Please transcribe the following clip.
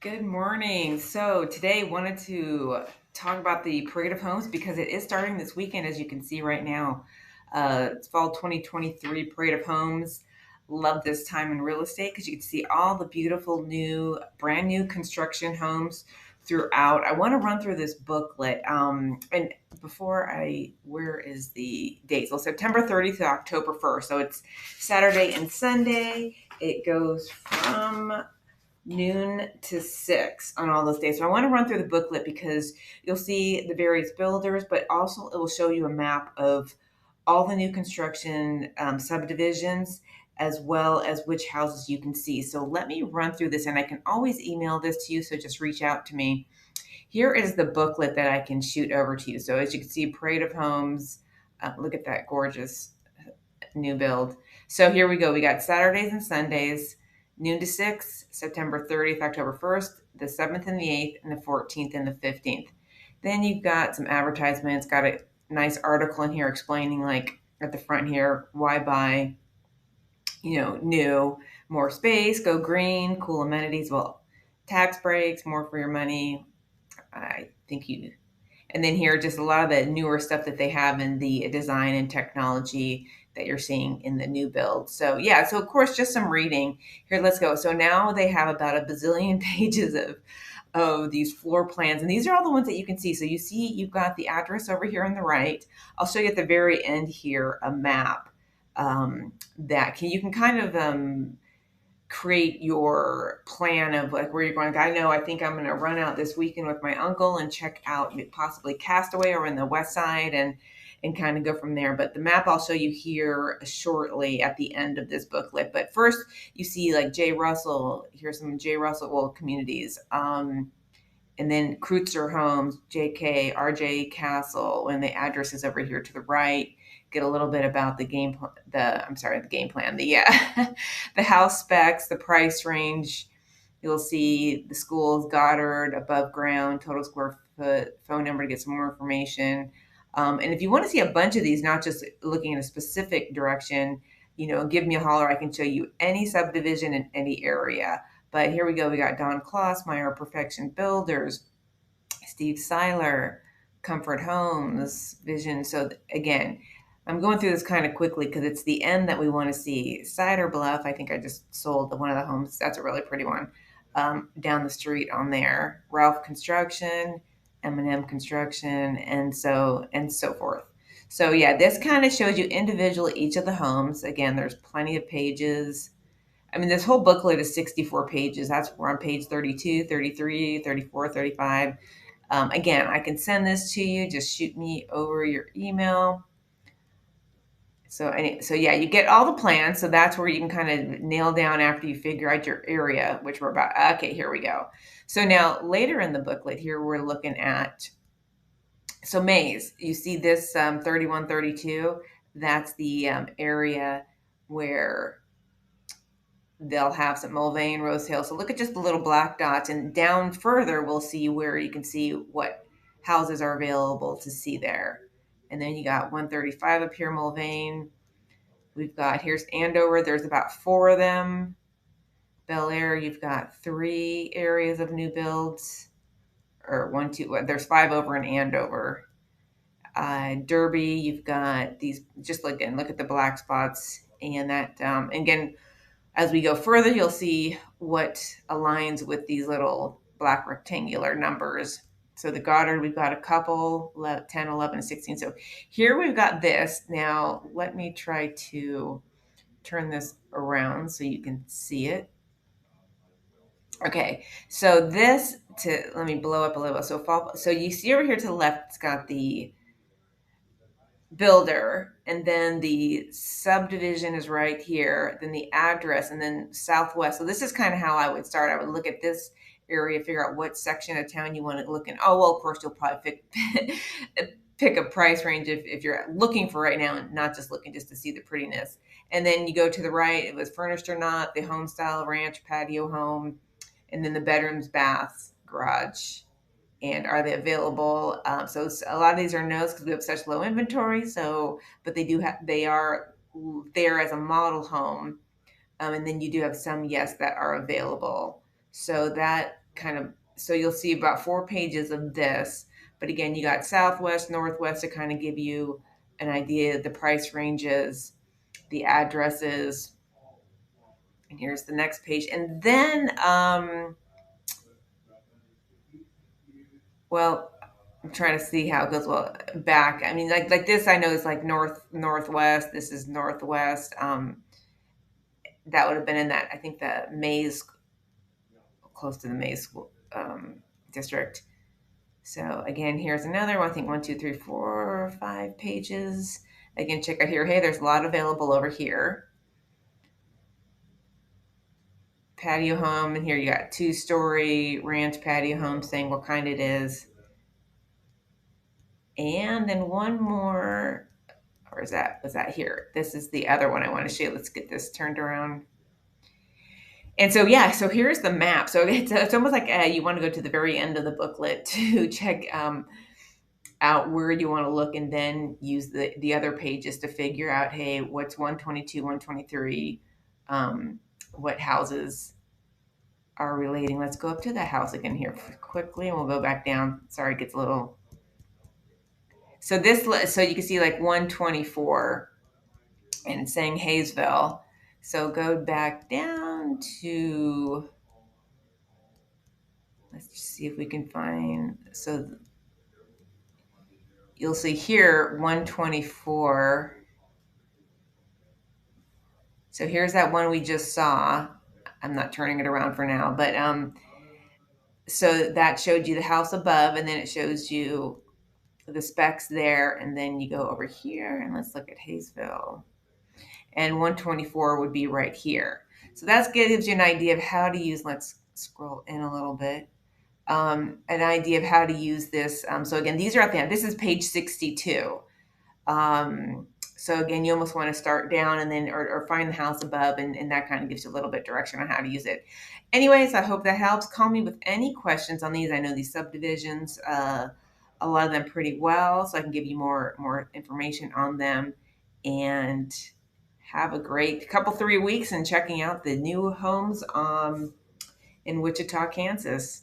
Good morning. So today wanted to talk about the Parade of Homes because it is starting this weekend, as you can see right now. It's Fall 2023 Parade of Homes. Love this time in real estate because you can see all the beautiful brand new construction homes throughout. I want to run through this booklet. And where is the date? So September 30th to October 1st. So it's Saturday and Sunday. It goes from noon to 6 on all those days. So I want to run through the booklet because you'll see the various builders, but also it will show you a map of all the new construction subdivisions as well as which houses you can see. So let me run through this, and I can always email this to you, so just reach out to me. Here is the booklet that I can shoot over to you. So as you can see, Parade of Homes. Look at that gorgeous new build. So here we go. We got Saturdays and Sundays, noon to 6, September 30th, October 1st, the 7th and the 8th, and the 14th and the 15th. Then you've got some advertisements, got a nice article in here explaining, like at the front here, why buy, new, more space, go green, cool amenities, well, tax breaks, more for your money. I think you And then here, just a lot of the newer stuff that they have in the design and technology that you're seeing in the new build. So yeah, so of course, just some reading. Here, let's go. So now they have about a bazillion pages of these floor plans, and these are all the ones that you can see. So you see, you've got the address over here on the right. I'll show you at the very end here a map that you can kind of create your plan of like where you're going. I think I'm going to run out this weekend with my uncle and check out possibly Castaway or in the West Side and kind of go from there. But the map I'll show you here shortly at the end of this booklet. But first, you see like J. Russell. Here's some J. Russell communities. And then Kreutzer Homes, JK, RJ Castle, and the address is over here to the right. Get a little bit about the the game plan, the house specs, the price range. You'll see the schools, Goddard, above ground, total square foot, phone number to get some more information. And if you want to see a bunch of these, not just looking in a specific direction, give me a holler. I can show you any subdivision in any area. But here we go. We got Don Klossmeyer, Perfection Builders, Steve Seiler, Comfort Homes, Vision. So again, I'm going through this kind of quickly because it's the end that we want to see. Cider Bluff, I think I just sold one of the homes. That's a really pretty one. Down the street on there. Ralph Construction, M&M Construction, and so forth. So yeah, this kind of shows you individually each of the homes. Again, there's plenty of pages. I mean, this whole booklet is 64 pages. We're on page 32, 33, 34, 35. Again, I can send this to you. Just shoot me over your email. So yeah, you get all the plans. So that's where you can kind of nail down after you figure out your area, which we're about. Okay, here we go. So now later in the booklet here, we're looking at, so Maize, you see this 3132, that's the area where they'll have some Mulvane, Rose Hill. So look at just the little black dots, and down further, we'll see where you can see what houses are available to see there. And then you got 135 up here, Mulvane. Here's Andover. There's about 4 of them. Bel Aire, you've got 3 areas of new builds, or 1, 2. There's 5 over in Andover. Derby, you've got these. Just look at the black spots, and that again. As we go further, you'll see what aligns with these little black rectangular numbers. So the Goddard, we've got a couple, 10, 11, and 16. So here we've got this. Now, let me try to turn this around so you can see it. Okay, so let me blow up a little bit. So you see over here to the left, it's got the builder, and then the subdivision is right here, then the address, and then southwest. So this is kind of how I would start. I would look at this area, figure out what section of town you want to look in. Oh, well, of course, you'll probably pick a price range if you're looking for right now and not just looking just to see the prettiness. And then you go to the right, it was furnished or not, the home style, ranch, patio home, and then the bedrooms, baths, garage, and are they available? So a lot of these are no's because we have such low inventory. But they are there as a model home, and then you do have some yes that are available. So that kind of, so you'll see about 4 pages of this. But again, you got Southwest, Northwest to kind of give you an idea of the price ranges, the addresses. And here's the next page. And then, well, I'm trying to see how it goes. Well, back. I mean, like this, I know is like northwest. This is northwest. That would have been in that. I think the Maize, close to the Maize district. So again, here's another one. I think 1, 2, 3, 4, 5 pages. Again, check out here. Hey, there's a lot available over here. Patio home, and here you got 2-story ranch patio home, saying what kind it is. And then one more, or was that here? This is the other one I want to show you. Let's get this turned around. And so, yeah, so here's the map. So it's almost like you want to go to the very end of the booklet to check out where you want to look, and then use the other pages to figure out, hey, what's 122, 123, what houses are relating. Let's go up to the house again here quickly, and we'll go back down. Sorry, it gets a little. So you can see like 124, and it's saying Haysville. So go back down to, let's just see if we can find, so you'll see here 124. So here's that one we just saw. I'm not turning it around for now, but so that showed you the house above, and then it shows you the specs there, and then you go over here, and let's look at Haysville. And 124 would be right here. So that gives you an idea of how to use, let's scroll in a little bit, an idea of how to use this. So again, these are at the end. This is page 62. So again, you almost want to start down and then, or find the house above, and that kind of gives you a little bit direction on how to use it. Anyways, I hope that helps. Call me with any questions on these. I know these subdivisions, a lot of them pretty well, so I can give you more information on them. And have a great couple 3 weeks and checking out the new homes in Wichita, Kansas.